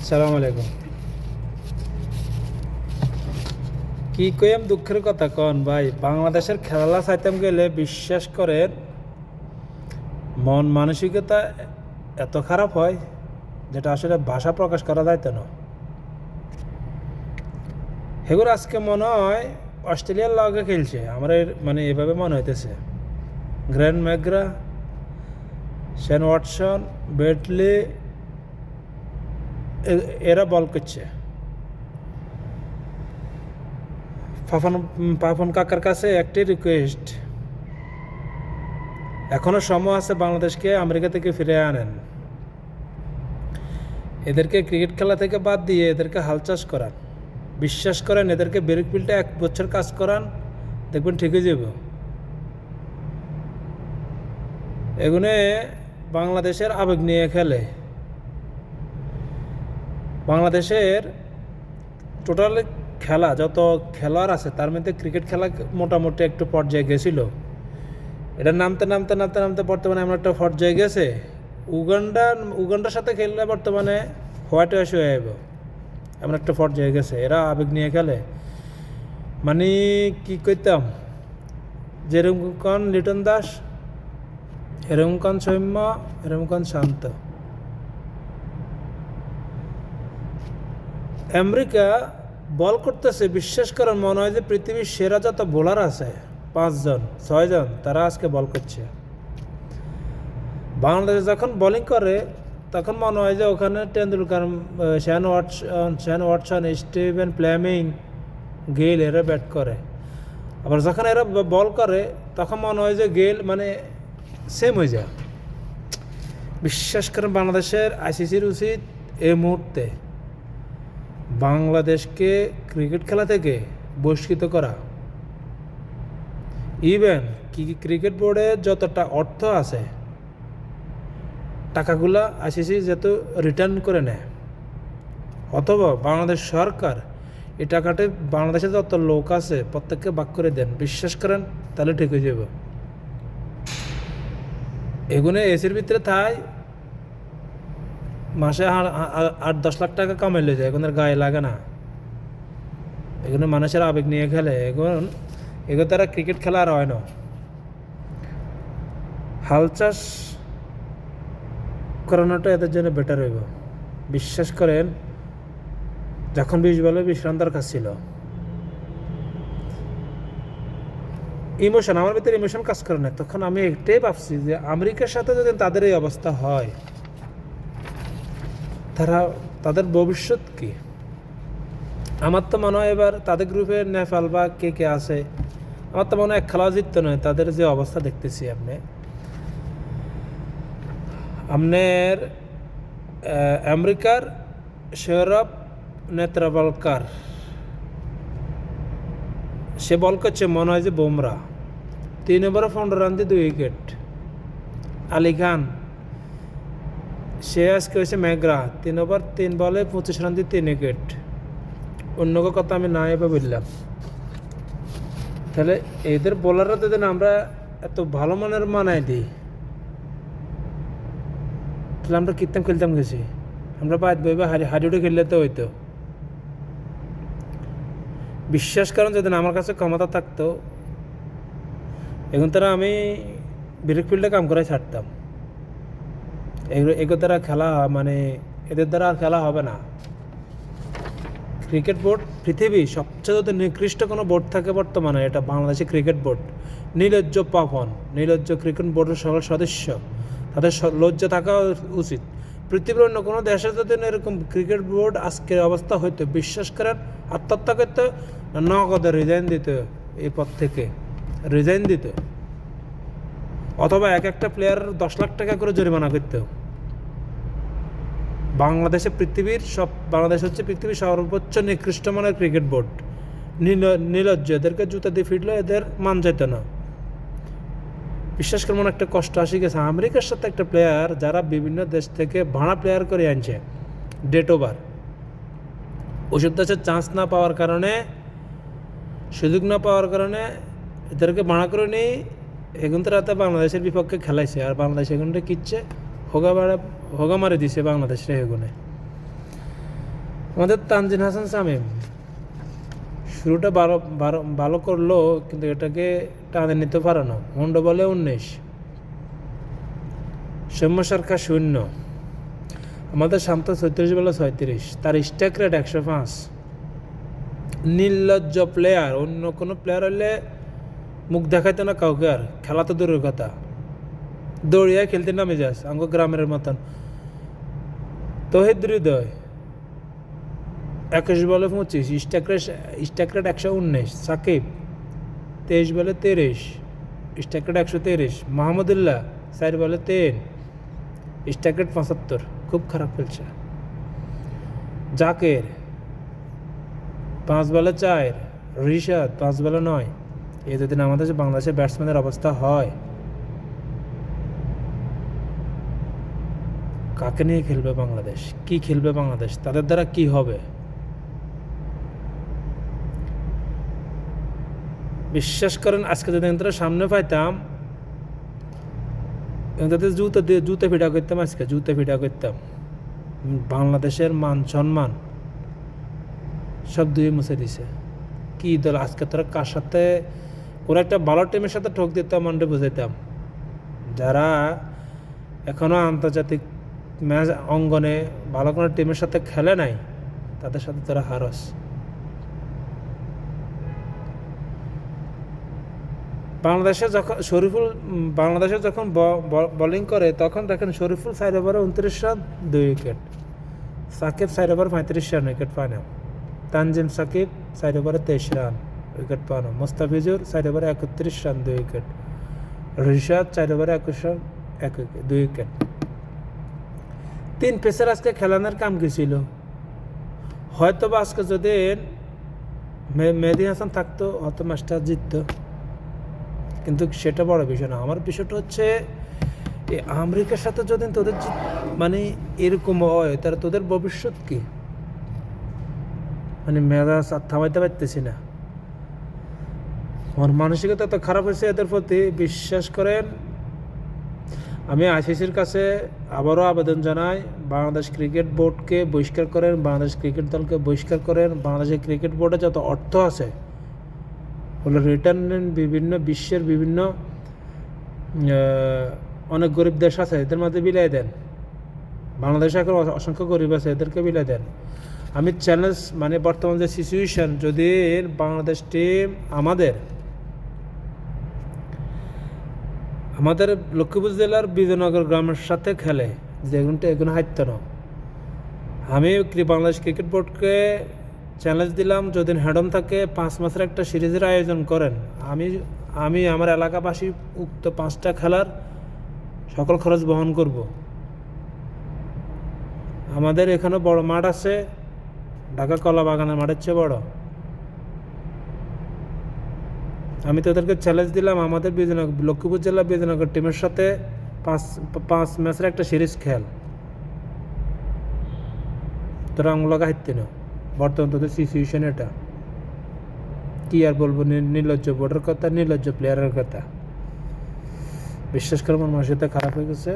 সালাম আলাইকুম। কি কইম দুঃখের কথা কন ভাই, বাংলাদেশের খেলা চাইতাম গেলে বিশ্বাস করেন মন মানসিকতা এত খারাপ হয় যেটা আসলে ভাষা প্রকাশ করা যাইত না। সেগুলো আজকে মনে হয় অস্ট্রেলিয়ার লগে খেলছে আমার মানে এভাবে মনে হইতেছে। গ্র্যান্ড ম্যাকগ্রা, শেন ওয়াটসন, বেটলি এরা বল করছে। পাপন কাকার কাছে একটি রিকোয়েস্ট, এখনো সময় আছে, বাংলাদেশকে আমেরিকা থেকে ফিরে আনেন। এদেরকে ক্রিকেট খেলা থেকে বাদ দিয়ে এদেরকে হাল চাষ করান। বিশ্বাস করেন, এদেরকে ব্রেক ফিল্ডে 1 বছর কাজ করান, দেখবেন ঠিক হয়ে যাব। এগুলো বাংলাদেশের আবেগ নিয়ে খেলে। বাংলাদেশের টোটাল খেলা যত খেলোয়াড় আছে তার মধ্যে ক্রিকেট খেলা মোটামুটি একটু পর্যায়ে গেছিল। এটা নামতে নামতে নামতে নামতে বর্তমানে এমন একটা পর্যায়ে গেছে, উগান্ডার সাথে খেললে বর্তমানে হোয়াইট ওয়াশ হয়ে যাব, এমন একটা পর্যায়ে গেছে। এরা আবেগ নিয়ে খেলে। মানে কি কইতাম, যেরকম কন লিটন দাস, এরকম কন সৌম্য, এরকম কন শান্ত। আমেরিকা বল করতেছে, বিশ্বাস করেন মনে হয় যে পৃথিবীর সেরা যত বোলার আছে 5 জন 6 জন তারা আজকে বল করছে। বাংলাদেশ যখন বোলিং করে তখন মনে হয় যে ওখানে Tendulkar, Shane Watson, Steven Fleming, Gayle এরা ব্যাট করে। আবার যখন এরা বল করে তখন মনে হয় যে গেইল মানে সেম হয়ে যায়। বিশ্বাস করেন বাংলাদেশের আইসিসির উচিত এই মুহূর্তে বাংলাদেশকে ক্রিকেট খেলা থেকে বহিষ্কৃত করা। ইভেন ক্রিকেট বোর্ডে যতটা অর্থ আছে টাকাগুলা আইসিসি যেহেতু রিটার্ন করে নেয়, অথবা বাংলাদেশ সরকার এই টাকাটা বাংলাদেশে যত লোক আছে প্রত্যেককে ভাগ করে দেন। বিশ্বাস করেন তাহলে ঠিক হয়ে যাব। এগুলো এসির ভিতরে থাই মাসে 8-10 লাখ টাকা কামাইলে যায়, এগুলোর গায়ে লাগে না। এগুলো মানুষের আবেগ নিয়ে খেলে। এগুলো তারা ক্রিকেট খেলা আর হয় না। হাল চাষ করানোটা এদের জন্য বেটার হইব। বিশ্বাস করেন, যখন 20 বলে 20 রান দরকার ছিল, ইমোশন আমার ভিতরে ইমোশন কাজ করে না, তখন আমি একটাই ভাবছি যে আমেরিকার সাথে যদি তাদের এই অবস্থা হয় তাদের ভবিষ্যৎ কি। আমার তো মনে হয় এবার তাদের গ্রুপে নেপাল বা কে আছে, আমার তো মনে হয় খেলা জিততে নয়। তাদের যে অবস্থা দেখতেছি আপনার আমেরিকার সৌরভ নেত্রাবলকার, সে বল করছে মনে হয় যে বুমরা, 3 ওভারে 15 রান দিয়ে 2 উইকেট। আলী খান, সে আজকে হয়েছে ম্যাকগ্রা, 3 ওভার 3 বলে 25 রান দিয়ে 3 উইকেট। অন্য কথা আমি না এবার বললাম। তাহলে এদের বোলাররা যদি আমরা এত ভালো মানের মানায় দিই, তাহলে আমরা খেলতাম গেছি, আমরা বাদ বইবে হারিউটে খেললে তো হইতো। বিশ্বাস করেন যদি আমার কাছে ক্ষমতা থাকতো, এখন তারা আমি ব্রেক ফিল্ডে কাম করাই ছাড়তাম। এগুলো দ্বারা খেলা মানে এদের দ্বারা আর খেলা হবে না। ক্রিকেট বোর্ড পৃথিবীর সবচেয়ে যদি নিকৃষ্ট কোনো বোর্ড থাকে বর্তমানে, এটা বাংলাদেশের ক্রিকেট বোর্ড। নির্লজ্জ পাপন, নির্লজ্জ ক্রিকেট বোর্ডের সকল সদস্য, তাদের লজ্জা থাকা উচিত। পৃথিবীর অন্য কোনো দেশে যদি এরকম ক্রিকেট বোর্ড আজকের অবস্থা হইতো, বিশ্বাস করেন আত্মহত্যা করতে, নগদে রিজাইন দিত, এই পদ থেকে রিজাইন দিত, অথবা একটা প্লেয়ার 10 লাখ টাকা করে জরিমানা করত। বাংলাদেশ হচ্ছে পৃথিবীর সর্বোচ্চ নিকৃষ্ট মানের ক্রিকেট বোর্ড। নির্লজ্জ, এদেরকে জুতা দিয়ে ফিরলে এদের মান যেত না। বিশ্বাস করে মনে একটা কষ্ট আসি গেছে। আমেরিকার সাথে একটা প্লেয়ার যারা বিভিন্ন দেশ থেকে ভাড়া প্লেয়ার করে আনছে, ডেট ওভার, ওষুধ দেশের চান্স না পাওয়ার কারণে, সুযোগ না পাওয়ার কারণে এদেরকে ভাড়া করে নিয়ে এখন তো রাতে বাংলাদেশের বিপক্ষে খেলাইছে। আর বাংলাদেশ এখানটা কিচ্ছে হোগা মারে দিছে বাংলাদেশের এগুনে। আমাদের তানজিন হাসান শামীম শুরুটা ভালো ভালো ভালো করলো, কিন্তু এটাকে টানে নিতে পারে না। হন্ড বলে 19, সৌম্য সরকার 0, আমাদের শান্ত 34 বলে 36, তার স্ট্রাইক রেট 105। নির্লজ্জ প্লেয়ার, অন্য কোনো প্লেয়ার হলে মুখ দেখাইতো না কাউকে, আর খেলা তো দূরের কথা, দৌড়িয়া খেলতে নামে যাস আঙ্গ গ্রামের মতন। তহিদ হৃদয় 21 বলে 25, স্ট্রাইক রেট 119। সাকিব 23 বলে 23, স্ট্রাইক রেট 123। মাহমুদুল্লাহ 4 বলে 3, স্ট্রাইক রেট 75, খুব খারাপ খেলছে। জাকের 5 বলে 4, রিশাদ 5 বলে 9। এই যদি আমাদের বাংলাদেশের ব্যাটসম্যানের অবস্থা হয়, কাকে নিয়ে খেলবে বাংলাদেশ? কি খেলবে বাংলাদেশ? তাদের দ্বারা কি হবে? বিশ্বাস করেন, আজকে যদি তারা সামনে পাইতাম, তাদের জুতে ফিটা করতাম, আজকে জুতে ফিটা করতাম। বাংলাদেশের মান সম্মান সব দুই মুছে দিছে। কি দল আজকে তোরা কার সাথে, কোনো একটা ভালো টিমের সাথে ঠক দিতাম, মানটা বুঝাইতাম। যারা এখনও আন্তর্জাতিক ম্যাচ অঙ্গনে ভালো কোনো টিমের সাথে খেলে নাই, তাদের সাথে তোরা হারস। বাংলাদেশে যখন বোলিং করে, তখন দেখেন শরীফুল 4 ওভারে 29 run 2 wicket, Shakib 4 over 35 run wicket পায় না, তানজিম সাকিব 4 ওভারে 23 রান উইকেট পায় না, মোস্তাফিজুর 4 ওভারে 31 রান 2 উইকেট, রিশাদ 4 ওভারে 21 রান 2 উইকেট। 3 পেসার আজকে খেলানোর কাম কি ছিল? হয়তো বা আজকে যদি মেহেদী হাসান থাকতো, হয়তো ম্যাচটা জিততো, কিন্তু সেটা বড় বিষয় না। আমার বিষয়টা হচ্ছে, এই আমেরিকার সাথে যদি তোদের মানে এরকম হয়, তাহলে তোদের ভবিষ্যৎ কি? মানে মেজাজ আর থামাইতে পারতেছি না। আমার মানসিকতা এত খারাপ হয়েছে এদের প্রতি, বিশ্বাস করেন। আমি আইসিসির কাছে আবারও আবেদন জানাই, বাংলাদেশ ক্রিকেট বোর্ডকে বহিষ্কার করেন, বাংলাদেশ ক্রিকেট দলকে বহিষ্কার করেন। বাংলাদেশের ক্রিকেট বোর্ডে যত অর্থ আছে, হলো রিটার্ন বিভিন্ন বিশ্বের বিভিন্ন অনেক গরিব দেশ আছে, এদের মধ্যে বিলাই দেন। বাংলাদেশে এখন অসংখ্য গরিব আছে, এদেরকে বিলাই দেন। আমি চ্যালেঞ্জ, মানে বর্তমান যে সিচুয়েশন, যদি বাংলাদেশ টিম আমাদের লক্ষ্মীপুর জেলার বিজয়নগর গ্রামের সাথে খেলে, যেগুনটা এগুলো হাইত না, আমি বাংলাদেশ ক্রিকেট বোর্ডকে চ্যালেঞ্জ দিলাম, যদি হ্যাডম থাকে 5 মাসের একটা সিরিজের আয়োজন করেন। আমি আমার এলাকাবাসী উক্ত 5টা খেলার সকল খরচ বহন করব। আমাদের এখানে বড় মাঠ আছে, ঢাকা কলা বাগানের মাঠের চেয়ে বড়। আমি তোদেরকে চ্যালেঞ্জ দিলাম, আমাদের লক্ষ্মীপুর জেলা বিজয়নগর টিমের সাথে 5 ম্যাচের একটা সিরিজ খেল। তোরা আঙুলাকা হাইতে না, বর্তমান তোদের সিচুয়েশন এটা। কি আর বলবো, নির্লজ্জ বোর্ডের কথা, নির্লজ্জ প্লেয়ারের কথা। বিশ্বাস করে আমার মানসিকতা খারাপ হয়ে গেছে।